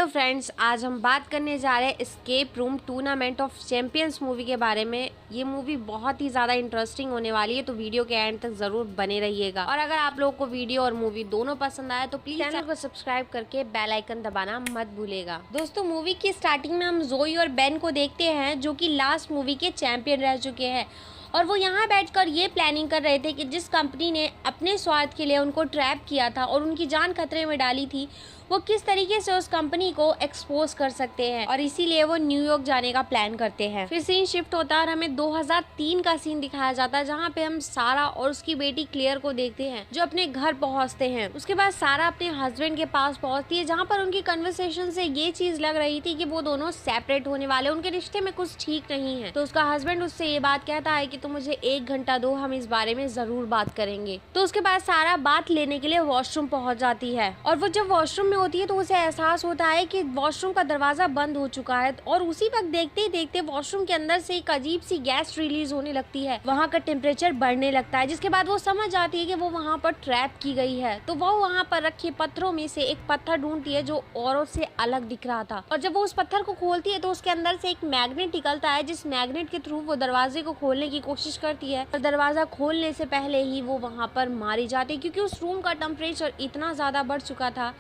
Hello friends, आज हम बात करने जा रहे हैं escape room tournament of champions movie के बारे में। ये मूवी बहुत ही ज़्यादा इंटरेस्टिंग होने वाली है, तो वीडियो के एंड तक ज़रूर बने रहिएगा। और अगर आप लोगों को वीडियो और मूवी दोनों पसंद आए तो प्लीज़ चैनल को सब्सक्राइब करके बेल आइकन दबाना मत भूलेगा। दोस्तों, मूवी की स्टार्टिंग में हम जोई और बेन को देखते हैं, जो कि लास्ट मूवी के चैंपियन रह चुके हैं। और वो यहाँ बैठकर ये प्लानिंग कर रहे थे कि जिस कंपनी ने अपने स्वार्थ के लिए उनको ट्रैप किया था और उनकी जान खतरे में डाली थी, वो किस तरीके से उस कंपनी को एक्सपोज कर सकते हैं, और इसीलिए वो न्यूयॉर्क जाने का प्लान करते हैं। फिर सीन शिफ्ट होता है और हमें 2003 का सीन दिखाया जाता है, जहाँ पे हम सारा और उसकी बेटी क्लेयर को देखते हैं, जो अपने घर पहुँचते हैं। उसके बाद सारा अपने हस्बैंड के पास पहुँचती है, जहाँ पर उनकी कन्वर्सेशन से ये चीज लग रही थी कि वो दोनों सेपरेट होने वाले, उनके रिश्ते में कुछ ठीक नहीं है। तो उसका हस्बैंड उससे ये बात कहता है कि तुम मुझे 1 घंटा दो, हम इस बारे में जरूर बात करेंगे। तो उसके बाद सारा बात लेने के लिए वॉशरूम पहुंच जाती है, और वो जब वॉशरूम में होती है तो उसे एहसास होता है कि वॉशरूम का दरवाजा बंद हो चुका है। और उसी वक्त देखते ही देखते वॉशरूम के अंदर से एक अजीब सी गैस रिलीज होने लगती है, वहाँ का टेम्परेचर बढ़ने लगता है, जिसके बाद वो समझ जाती है कि वो वहाँ पर ट्रैप की गई है। तो वो वहाँ पर रखे पत्थरों में से एक पत्थर ढूंढती है जो औरों से अलग दिख रहा था, और जब वो उस पत्थर को खोलती है तो उसके अंदर से एक मैग्नेट निकलता है, जिस मैग्नेट के थ्रू वो दरवाजे को खोलने की कोशिश करती है। और दरवाजा खोलने से पहले ही वो वहाँ पर मारी जाती है, क्योंकि उस रूम का टेम्परेचर इतना ज्यादा बढ़ चुका था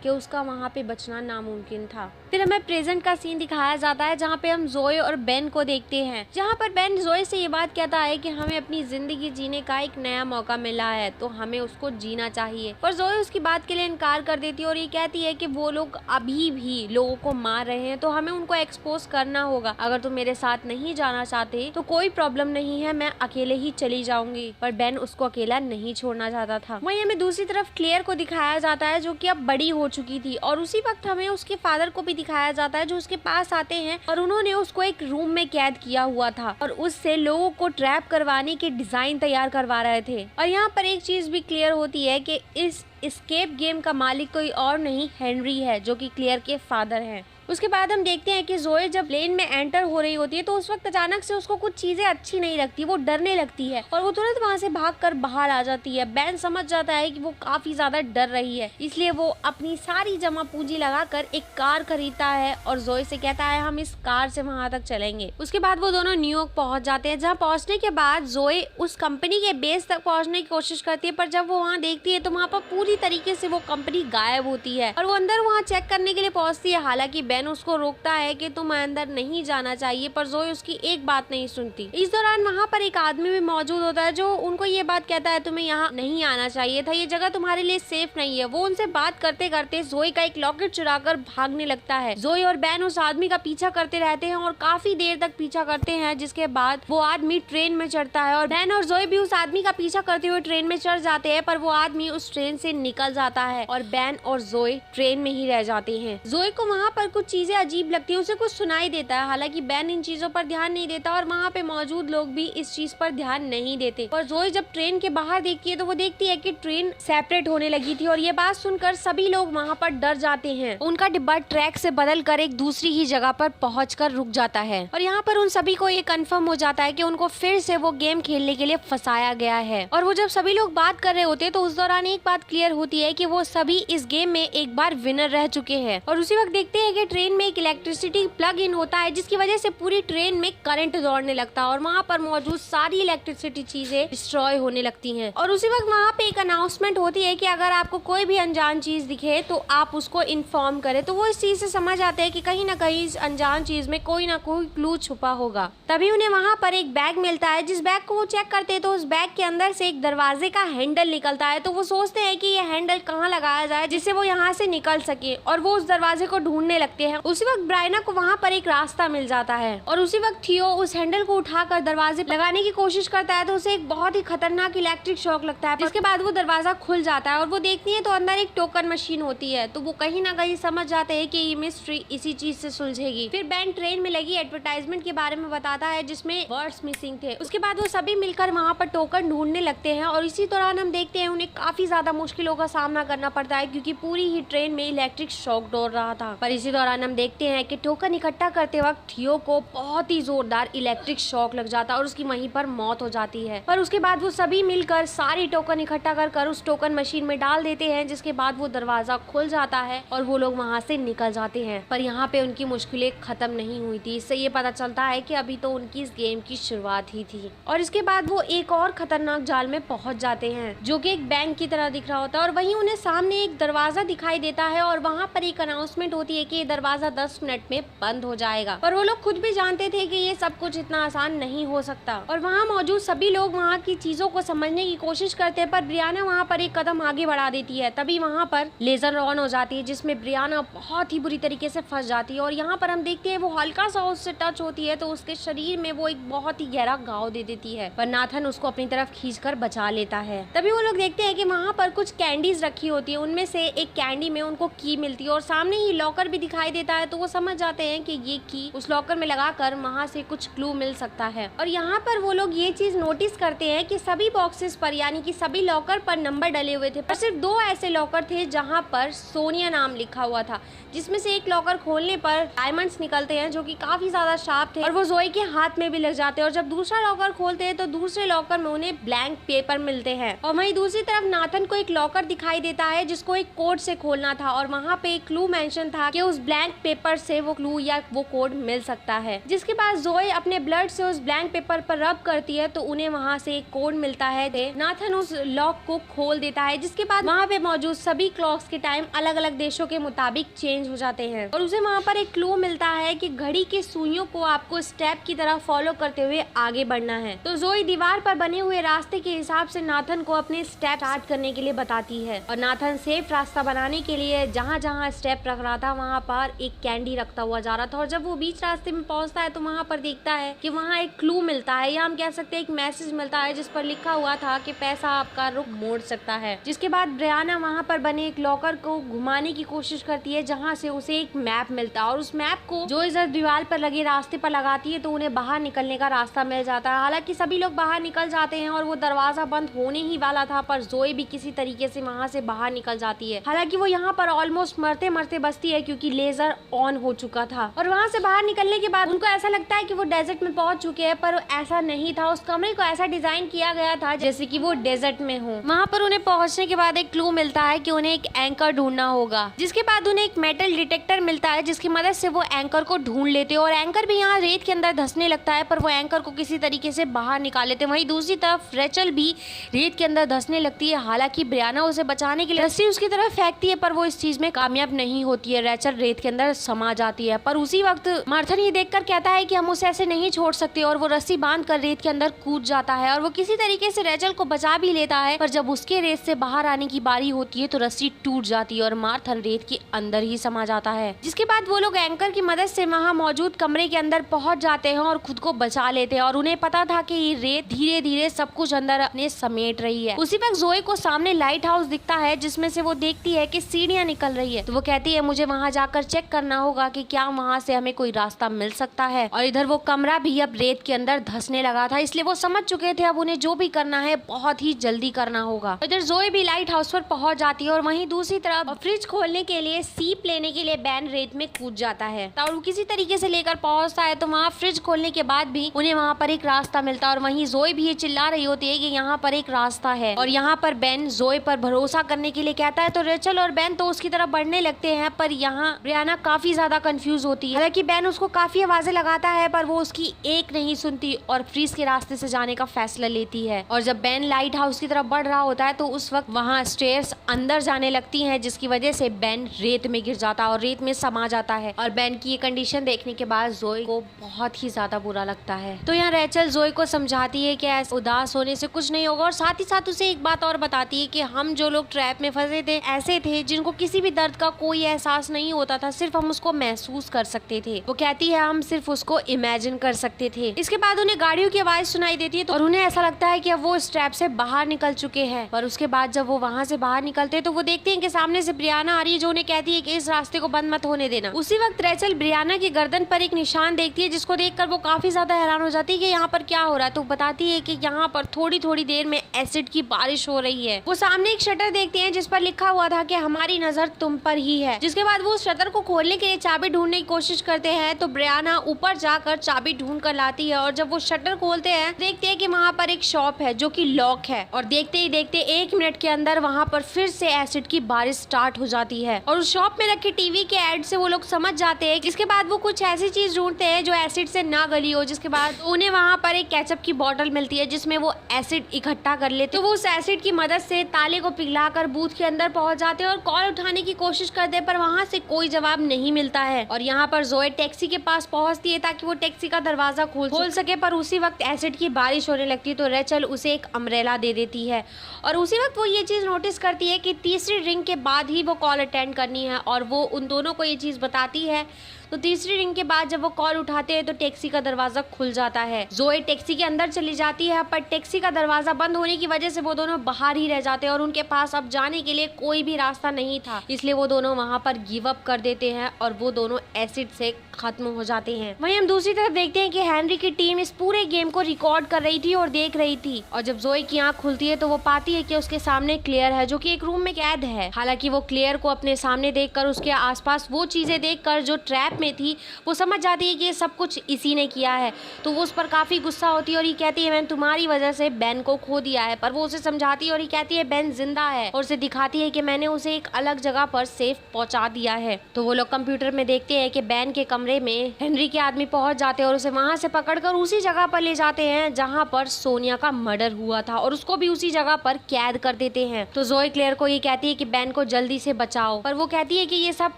कि उसका वहाँ पे बचना नामुमकिन था। फिर हमें प्रेजेंट का सीन दिखाया जाता है, जहाँ पे हम जोए और बेन को देखते हैं, जहाँ पर बेन जोए से ये बात कहता है कि हमें अपनी जिंदगी जीने का एक नया मौका मिला है, तो हमें उसको जीना चाहिए। पर जोए उसकी बात के लिए इनकार कर देती है और ये कहती है कि वो लोग अभी भी लोगों को मार रहे हैं, तो हमें उनको एक्सपोज करना होगा। अगर तुम मेरे साथ नहीं जाना चाहते तो कोई प्रॉब्लम नहीं है, मैं अकेले ही चली जाऊंगी। पर बेन उसको अकेला नहीं छोड़ना चाहता था। वहीं हमें दूसरी तरफ क्लेयर को दिखाया जाता है, जो कि अब बड़ी हो चुकी थी, और उसी वक्त हमें उसके फादर को भी दिखाया जाता है, जो उसके पास आते हैं और उन्होंने उसको एक रूम में कैद किया हुआ था और उससे लोगों को ट्रैप करवाने के डिजाइन तैयार करवा रहे थे। और यहाँ पर एक चीज भी क्लियर होती है कि इस एस्केप गेम का मालिक कोई और नहीं, हेनरी है, जो कि क्लेयर के फादर हैं। उसके बाद हम देखते हैं कि जोए जब प्लेन में एंटर हो रही होती है, तो उस वक्त अचानक से उसको कुछ चीजें अच्छी नहीं लगती, वो डरने लगती है और वो तुरंत वहाँ से भागकर बाहर आ जाती है। बेन समझ जाता है कि वो काफी ज्यादा डर रही है, इसलिए वो अपनी सारी जमा पूंजी लगाकर एक कार खरीदता है और जोए से कहता है हम इस कार से वहाँ तक चलेंगे। उसके बाद वो दोनों न्यूयॉर्क पहुंच जाते हैं, जहाँ पहुंचने के बाद जोए उस कंपनी के बेस तक पहुंचने की कोशिश करती है, पर जब वो वहाँ देखती है तो वहाँ पर पूरी तरीके से वो कंपनी गायब होती है और वो अंदर वहाँ चेक करने के लिए पहुंचती है। हालांकि बेन उसको रोकता है कि तुम अंदर नहीं जाना चाहिए, पर जोए उसकी एक बात नहीं सुनती। इस दौरान वहाँ पर एक आदमी भी मौजूद होता है, जो उनको ये बात कहता है तुम्हें यहाँ नहीं आना चाहिए था, ये जगह तुम्हारे लिए सेफ नहीं है। वो उनसे बात करते करते जोए का एक लॉकेट चुराकर भागने लगता है। जोए और बेन उस आदमी का पीछा करते रहते हैं और काफी देर तक पीछा करते हैं, जिसके बाद वो आदमी ट्रेन में चढ़ता है और बेन और जोए भी उस आदमी का पीछा करते हुए ट्रेन में चढ़ जाते हैं, पर वो आदमी उस ट्रेन से निकल जाता है और बेन और जोए ट्रेन में ही रह जाते हैं। जोए को वहाँ पर कुछ चीजें अजीब लगती है, उसे कुछ सुनाई देता है। हालांकि बेन इन चीजों पर ध्यान नहीं देता और वहाँ पे मौजूद लोग भी इस चीज पर ध्यान नहीं देते। और जोए जब ट्रेन के बाहर देखती है तो वो देखती है कि ट्रेन सेपरेट होने लगी थी, और ये बात सुनकर सभी लोग वहाँ पर डर जाते हैं। उनका डिब्बा ट्रैक से बदल कर एक दूसरी ही जगह पर पहुँच कर रुक जाता है, और यहाँ पर उन सभी को ये कंफर्म हो जाता है कि उनको फिर से वो गेम खेलने के लिए फंसाया गया है। और वो जब सभी लोग बात कर रहे होते हैं तो उस दौरान एक बात क्लियर होती है कि वो सभी इस गेम में एक बार विनर रह चुके हैं। और उसी वक्त देखते हैं कि ट्रेन में एक इलेक्ट्रिसिटी प्लग इन होता है, जिसकी वजह से पूरी ट्रेन में करंट दौड़ने लगता है और वहाँ पर मौजूद सारी इलेक्ट्रिसिटी चीजें डिस्ट्रॉय होने लगती हैं। और उसी वक्त वहाँ पे एक अनाउंसमेंट होती है कि अगर आपको कोई भी अनजान चीज दिखे तो आप उसको इन्फॉर्म करें। तो वो इस चीज से समझ आते हैं कि कहीं ना कहीं इस अनजान चीज में कोई ना कोई क्लू छुपा होगा। तभी उन्हें वहाँ पर एक बैग मिलता है, जिस बैग को वो चेक करते हैं तो उस बैग के अंदर से एक दरवाजे का हैंडल निकलता है। तो वो सोचते हैं कि ये हैंडल कहाँ लगाया जाए जिससे वो यहाँ से निकल सके, और वो उस दरवाजे को ढूंढने लगते हैं। उसी वक्त ब्रायना को वहाँ पर एक रास्ता मिल जाता है, और उसी वक्त थियो उस हैंडल को उठाकर दरवाजे लगाने की कोशिश करता है, तो उसे एक बहुत ही खतरनाक इलेक्ट्रिक शॉक लगता है। इसके बाद वो दरवाजा खुल जाता है और वो देखती है तो अंदर एक टोकन मशीन होती है। तो वो कहीं ना कहीं समझ जाते हैं कि ये मिस्ट्री इसी चीज से सुलझेगी। फिर बेन ट्रेन में लगी एडवर्टाइजमेंट के बारे में बताता है, जिसमें वर्ड्स मिसिंग थे। उसके बाद वो सभी मिलकर वहाँ पर टोकन ढूंढने लगते हैं, और इसी दौरान हम देखते हैं उन्हें काफी ज्यादा मुश्किलों का सामना करना पड़ता है, क्योंकि पूरी ही ट्रेन में इलेक्ट्रिक शॉक दौड़ रहा था। पर इसी दौरान दौरान हम देखते हैं कि टोकन इकट्ठा करते वक्त थियो को बहुत ही जोरदार इलेक्ट्रिक शॉक लग जाता है और उसकी वहीं पर मौत हो जाती है। पर उसके बाद वो सभी मिलकर सारी टोकन इकट्ठा कर उस टोकन मशीन में डाल देते हैं, जिसके बाद वो दरवाजा खुल जाता है और वो लोग वहाँ से निकल जाते हैं। पर यहाँ पे उनकी मुश्किलें खत्म नहीं हुई थी। इससे ये पता चलता है कि अभी तो उनकी इस गेम की शुरुआत ही थी। और इसके बाद वो एक और खतरनाक जाल में पहुंच जाते हैं जो कि एक बैंक की तरह दिख रहा होता है और वहीं उन्हें सामने एक दरवाजा दिखाई देता है और वहाँ पर एक अनाउंसमेंट होती है कि ये दरवाजा 10 मिनट में बंद हो जाएगा। पर वो लोग खुद भी जानते थे कि ये सब कुछ इतना आसान नहीं हो सकता और वहाँ मौजूद सभी लोग वहाँ की चीजों को समझने की कोशिश करते हैं। पर ब्रियाना वहाँ पर एक कदम आगे बढ़ा देती है। तभी वहाँ पर लेजर ऑन हो जाती है जिसमें ब्रियाना बहुत ही बुरी तरीके से फंस जाती है और यहाँ पर हम देखते हैं वो हल्का सा उससे टच होती है तो उसके शरीर में वो एक बहुत ही गहरा घाव दे देती है। पर नाथन उसको अपनी तरफ खींचकर बचा लेता है। तभी वो लोग देखते हैं कि वहाँ पर कुछ कैंडीज रखी होती है, उनमें से एक कैंडी में उनको की मिलती है और सामने ही लॉकर भी दिखाई देता है। तो वो समझ जाते हैं कि ये की उस लॉकर में लगाकर वहाँ से कुछ क्लू मिल सकता है। और यहाँ पर वो लोग ये चीज नोटिस करते हैं कि सभी बॉक्सेस पर यानी कि सभी लॉकर पर नंबर डले हुए थे, पर सिर्फ 2 ऐसे लॉकर थे जहाँ पर सोनिया नाम लिखा हुआ था, जिसमें से एक लॉकर खोलने पर डायमंड्स निकलते हैं जो कि काफी ज्यादा शार्प थे और वो जोई के हाथ में भी लग जाते हैं। और जब दूसरा लॉकर खोलते हैं तो दूसरे लॉकर में उन्हें ब्लैंक पेपर मिलते हैं। और वहीं दूसरी तरफ नाथन को एक लॉकर दिखाई देता है जिसको एक कोड से खोलना था और वहाँ पे एक क्लू मेंशन था कि उस ब्लैंक पेपर से वो क्लू या वो कोड मिल सकता है। जिसके बाद जोई अपने ब्लड से उस ब्लैंक पेपर पर रब करती है तो उन्हें वहाँ से एक कोड मिलता है। नाथन उस लॉक को खोल देता है जिसके बाद वहाँ पे मौजूद सभी क्लॉक्स के टाइम अलग अलग देशों के मुताबिक चेंज हो जाते हैं और उसे वहाँ पर एक क्लू मिलता है कि घड़ी की सुइयों को आपको स्टेप की तरह फॉलो करते हुए आगे बढ़ना है। तो जोई दीवार पर बने हुए रास्ते के हिसाब से नाथन को अपने स्टेप स्टार्ट करने के लिए बताती है और नाथन सेफ रास्ता बनाने के लिए जहाँ जहाँ स्टेप रख रहा था वहाँ पर एक कैंडी रखता हुआ जा रहा था और जब वो बीच रास्ते में पहुँचता है तो वहाँ पर देखता है कि वहाँ एक क्लू मिलता है या हम कह सकते हैं एक मैसेज मिलता है जिस पर लिखा हुआ था कि पैसा आपका रुख मोड़ सकता है। जिसके बाद ब्रियाना वहाँ पर बने एक लॉकर को घुमाने की कोशिश करती है जहाँ से उसे एक मैप मिलता है और उस मैप को जो इस दीवार पर लगे रास्ते पर लगाती है तो उन्हें बाहर निकलने का रास्ता मिल जाता है। हालांकि सभी लोग बाहर निकल जाते हैं और वो दरवाजा बंद होने ही वाला था पर जोई भी किसी तरीके से वहाँ से बाहर निकल जाती है। हालांकि वो यहाँ पर ऑलमोस्ट मरते मरते बचती है क्योंकि लेजर ऑन हो चुका था और वहाँ से बाहर निकलने के बाद उनको ऐसा लगता है कि वो डेजर्ट में पहुंच चुके हैं, पर ऐसा नहीं था। उस कमरे को ऐसा डिजाइन किया गया था जैसे कि वो डेजर्ट में हो। वहाँ पर उन्हें पहुंचने के बाद एक क्लू मिलता है कि उन्हें एक एंकर ढूंढना होगा, जिसके बाद उन्हें एक मेटल डिटेक्टर मिलता है जिसकी मदद से वो एंकर को ढूंढ लेते हैं और एंकर भी यहाँ रेत के अंदर धंसने लगता है पर वो एंकर को किसी तरीके से बाहर निकाल लेते हैं। वहीं दूसरी तरफ रेचल भी रेत के अंदर धंसने लगती है। हालांकि ब्रियाना उसे बचाने के लिए रस्सी उसकी तरफ फेंकती है पर वो इस चीज में कामयाब नहीं होती है। रेचल रेत के अंदर समा जाती है पर उसी वक्त मार्थन ये देखकर कहता है कि हम उसे ऐसे नहीं छोड़ सकते और वो रस्सी बांध कर रेत के अंदर कूद जाता है और वो किसी तरीके से रेचल को बचा भी लेता है। पर जब उसके रेत से बाहर आने की बारी होती है तो रस्सी टूट जाती है और मार्थन रेत के अंदर ही समा जाता है। जिसके बाद वो लोग एंकर की मदद से वहाँ मौजूद कमरे के अंदर पहुंच जाते हैं और खुद को बचा लेते हैं और उन्हें पता था कि ये रेत धीरे धीरे सब कुछ अंदर अपने समेट रही है। उसी वक्त जोई को सामने लाइट हाउस दिखता है जिसमें से वो देखती है कि सीढ़ियां निकल रही है। तो वो कहती है मुझे वहाँ जाकर चेक करना होगा कि क्या वहाँ से हमें कोई रास्ता मिल सकता है। और इधर वो कमरा भी अब रेत के अंदर धंसने लगा था, इसलिए वो समझ चुके थे अब उन्हें जो भी करना है बहुत ही जल्दी करना होगा। इधर जोई भी लाइट हाउस पर पहुंच जाती है और वहीं दूसरी तरफ फ्रिज खोलने के लिए सीप लेने के लिए बैन रेत में कूद जाता है और किसी तरीके से लेकर पहुंचता है। तो वहाँ फ्रिज खोलने के बाद भी उन्हें वहाँ पर एक रास्ता मिलता है और वहीं जोई भी ये चिल्ला रही होती है कि यहाँ पर एक रास्ता है और यहाँ पर बेन जोई पर भरोसा करने के लिए कहता है। तो रेचल और बेन तो उसकी तरफ बढ़ने लगते हैं पर यहाँ ब्रियाना काफी ज्यादा कंफ्यूज होती है। हालांकि बेन उसको काफी आवाजें लगाता है पर वो उसकी एक नहीं सुनती और फ्रीज के रास्ते से जाने का फैसला लेती है। और जब बेन लाइट हाउस की तरफ बढ़ रहा होता है तो उस वक्त वहाँ स्टेयर्स अंदर जाने लगती हैं जिसकी वजह से बेन रेत में गिर जाता है और रेत में समा जाता है। और बेन की ये कंडीशन देखने के बाद जोई को बहुत ही ज्यादा बुरा लगता है। तो यहाँ रेचल जोई को समझाती है कि ऐसे उदास होने से कुछ नहीं होगा और साथ ही साथ उसे एक बात और बताती है कि हम जो लोग ट्रैप में फंसे थे ऐसे थे जिनको किसी भी दर्द का कोई एहसास नहीं होता था, सिर्फ हम उसको महसूस कर सकते थे। वो कहती है हम सिर्फ उसको इमेजिन कर सकते थे। इसके बाद उन्हें गाड़ियों की आवाज सुनाई देती है और उन्हें ऐसा लगता है कि अब वो इस ट्रैप से बाहर निकल चुके हैं। पर उसके बाद जब वो वहाँ से बाहर निकलते हैं तो वो देखते हैं कि सामने से ब्रियाना आ रही है जो उन्हें कहती है कि इस रास्ते को बंद मत होने देना। उसी वक्त रेचल ब्रियाना की गर्दन पर एक निशान देखती है जिसको देखकर वो काफी ज्यादा हैरान हो जाती है कि यहाँ पर क्या हो रहा है। तो बताती है कि यहाँ पर थोड़ी थोड़ी देर में एसिड की बारिश हो रही है। वो सामने एक शटर देखते हैं जिस पर लिखा हुआ था कि हमारी नजर तुम पर ही है। जिसके बाद वो उस शटर को खोलने के लिए चाबी ढूंढने की कोशिश करते हैं तो ब्रियाना ऊपर जाकर चाबी ढूंढ कर लाती है और जब वो शटर खोलते हैं देखते हैं कि वहाँ पर एक शॉप है जो कि लॉक है और देखते ही देखते 1 मिनट के अंदर वहाँ पर फिर से एसिड की बारिश स्टार्ट हो जाती है और उस शॉप में रखे टीवी के एड से वो लोग समझ जाते हैं। जिसके बाद वो कुछ ऐसी चीज ढूंढते हैं जो एसिड से ना गली हो, जिसके बाद उन्हें वहाँ पर एक केचप की बोतल मिलती है जिसमें वो एसिड इकट्ठा कर लेते हैं। तो वो उस एसिड की मदद से ताले को पिघलाकर बूथ के अंदर पहुंच जाते हैं और कॉल उठाने की कोशिश करते हैं पर वहाँ से कोई जवाब नहीं मिलता है और यहाँ पर जोए टैक्सी के पास पहुंचती है ताकि वो टैक्सी का दरवाजा खोल सके। पर उसी वक्त एसिड की बारिश होने लगती है तो रेचल उसे एक अम्ब्रेला दे देती है और उसी वक्त वो ये चीज नोटिस करती है कि तीसरी रिंग के बाद ही वो कॉल अटेंड करनी है और वो उन दोनों को ये चीज बताती है। तो तीसरी रिंग के बाद जब वो कॉल उठाते हैं तो टैक्सी का दरवाजा खुल जाता है। जोए टैक्सी के अंदर चली जाती है पर टैक्सी का दरवाजा बंद होने की वजह से वो दोनों बाहर ही रह जाते हैं और उनके पास अब जाने के लिए कोई भी रास्ता नहीं था, इसलिए वो दोनों वहाँ पर गिव अप कर देते हैं और वो दोनों एसिड से खत्म हो जाते हैं। वहीं हम दूसरी तरफ देखते हैं कि हेनरी की टीम इस पूरे गेम को रिकॉर्ड कर रही थी और देख रही थी और जब जोए की आंख खुलती है तो वो पाती है कि उसके सामने क्लेयर है जो कि एक रूम में कैद है। हालांकि वो क्लेयर को अपने सामने देखकर उसके आसपास वो चीजें देखकर जो ट्रैप में थी वो समझ जाती है कि ये सब कुछ इसी ने किया है। तो वो उस पर काफी गुस्सा होती है और ये कहती है मैंने तुम्हारी वजह से बेन को खो दिया है, पर वो उसे समझाती है और ये कहती है बेन जिंदा है और उसे दिखाती है कि मैंने उसे एक अलग जगह पर सेफ पहुंचा दिया है। तो वो लोग कंप्यूटर में देखते हैं कि बेन के कमरे में हेनरी के आदमी पहुंच जाते हैं और उसे वहां से पकड़कर उसी जगह पर ले जाते हैं जहां पर सोनिया का मर्डर हुआ था और उसको भी उसी जगह पर कैद कर देते हैं। तो जोए क्लेयर को ये कहती है कि बेन को जल्दी से बचाओ, पर वो कहती है कि ये सब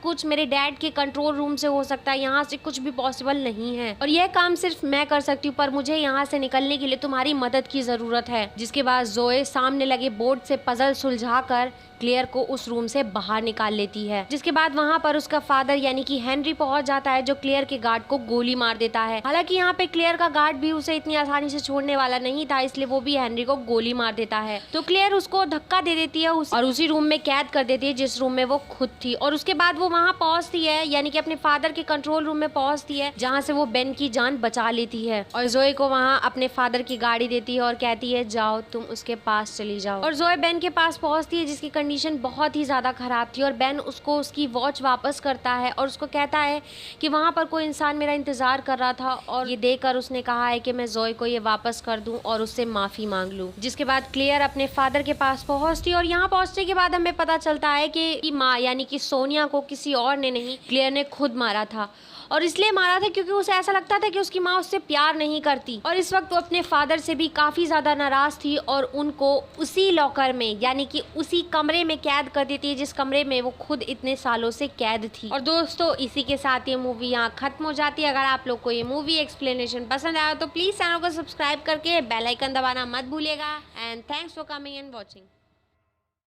कुछ मेरे डैड के कंट्रोल रूम से हो सकता है, यहाँ से कुछ भी पॉसिबल नहीं है और यह काम सिर्फ मैं कर सकती हूँ, पर मुझे यहाँ से निकलने के लिए तुम्हारी मदद की जरूरत है। जिसके बाद जोए सामने लगे बोर्ड से पजल सुलझाकर क्लेयर को उस रूम से बाहर निकाल लेती है। जिसके बाद वहाँ पर उसका फादर यानी कि हेनरी पहुंच जाता है जो क्लेयर के गार्ड को गोली मार देता है। हालांकि यहाँ पे क्लेयर का गार्ड भी उसे इतनी आसानी से छोड़ने वाला नहीं था, इसलिए वो भी हेनरी को गोली मार देता है। तो क्लेयर उसको धक्का दे देती है और उसी रूम में कैद कर देती है जिस रूम में वो खुद थी और उसके बाद वो वहाँ पहुंचती है यानी कि अपने फादर के कंट्रोल रूम में पहुंचती है जहाँ से वो बेन की जान बचा लेती है और जोए को वहाँ अपने फादर की गाड़ी देती है और कहती है जाओ तुम उसके पास चली जाओ। और जोए बेन के पास पहुंचती है जिसकी कंडीशन बहुत ही ज्यादा खराब थी और बेन उसको उसकी वॉच वापस करता है और उसको कहता है कि वहाँ पर कोई इंसान मेरा इंतजार कर रहा था और ये देखकर उसने कहा है कि मैं जोए को ये वापस कर दूं और उससे माफी मांग लूं। जिसके बाद क्लेयर अपने फादर के पास पहुंचती है और यहाँ पहुंचने के बाद हमें पता चलता है कि माँ यानी कि सोनिया को किसी और ने नहीं क्लेयर ने खुद मारा था और इसलिए मारा था क्योंकि उसे ऐसा लगता था कि उसकी माँ उससे प्यार नहीं करती और इस वक्त वो अपने फादर से भी काफी ज्यादा नाराज थी और उनको उसी लॉकर में यानी कि उसी कमरे में कैद कर देती है जिस कमरे में वो खुद इतने सालों से कैद थी। और दोस्तों इसी के साथ ये मूवी यहाँ खत्म हो जाती है। अगर आप लोग को ये मूवी एक्सप्लेनेशन पसंद आया तो प्लीज चैनल को सब्सक्राइब करके बेल आइकन दबाना मत भूलिएगा and thanks for coming and watching.